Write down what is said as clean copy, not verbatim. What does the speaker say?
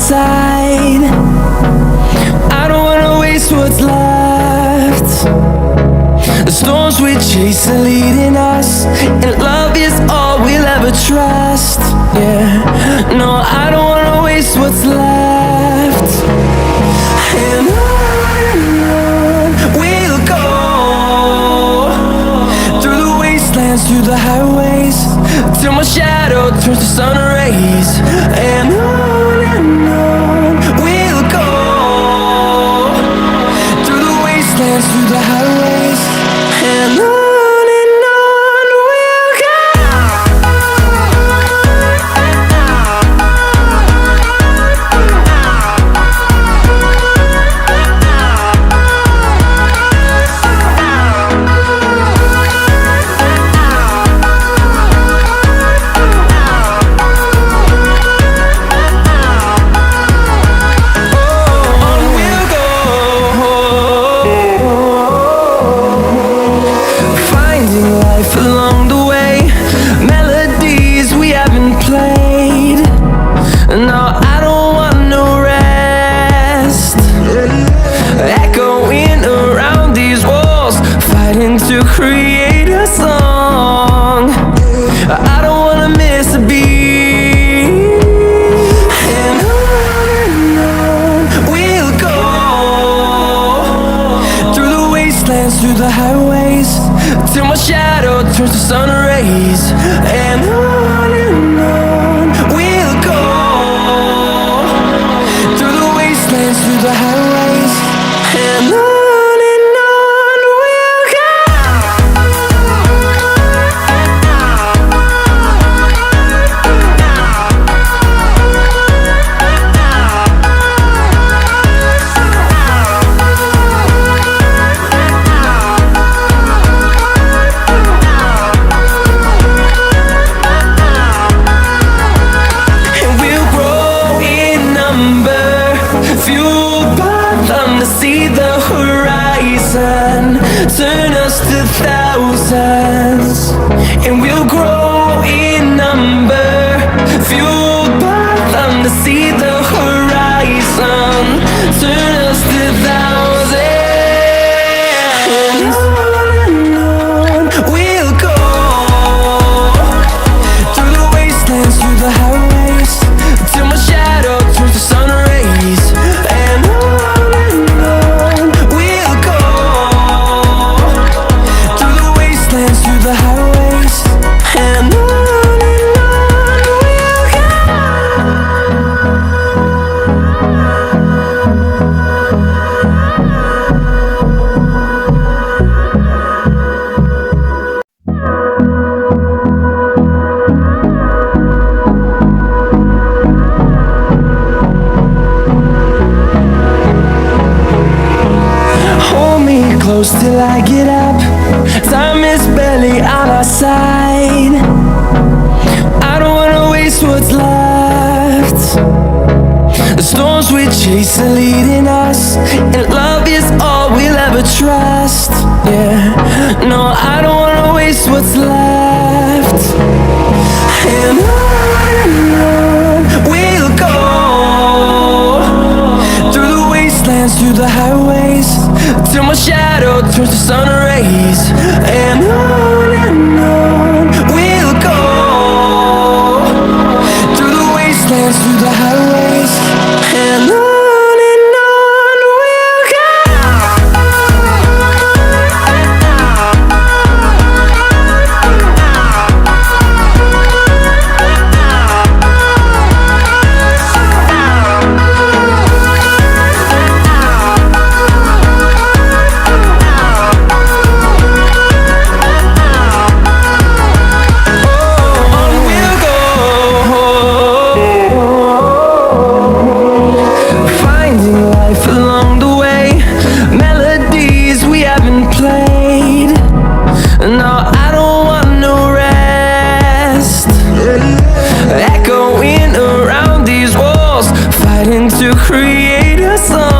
side. I don't wanna waste what's left. The storms we chase are leading us, and love is all we'll ever trust. Yeah, no, I don't wanna waste what's left. And on we'll go, through the wastelands, through the highways, till my shadow turns to sun rays. And on we'll go, through the wastelands, through the highways, and on we'll go. Along the way, melodies we haven't played. No, I don't want no rest. Echoing around these walls, fighting to create a song. I don't wanna miss a beat. And on we'll go, through the wastelands, through the highways, till my shadow turns to sun rays. And on we'll go, through the wastelands, through the highways, and on we'll go. Fueled by them to see the horizon, turn us to thousands, and we'll grow in number. Fueled by them to see the horizon, turn us to thousands. And on we'll go, through the wastelands, through the highways, till my shadow turns to sun rays. And on we'll go, through the wastelands, through the highways, and on we'll go. Hold me close till I get up. Time is barely on our side. I don't wanna waste what's left. The storms we chase are leading us, and love is all we'll ever trust. Yeah, no, I don't wanna waste what's left. And on we'll go, through the wastelands, through the highways, till my shadow turns to sun rays. And on we'll go, through the wastelands, through the highways, and on we'll go. to create a song.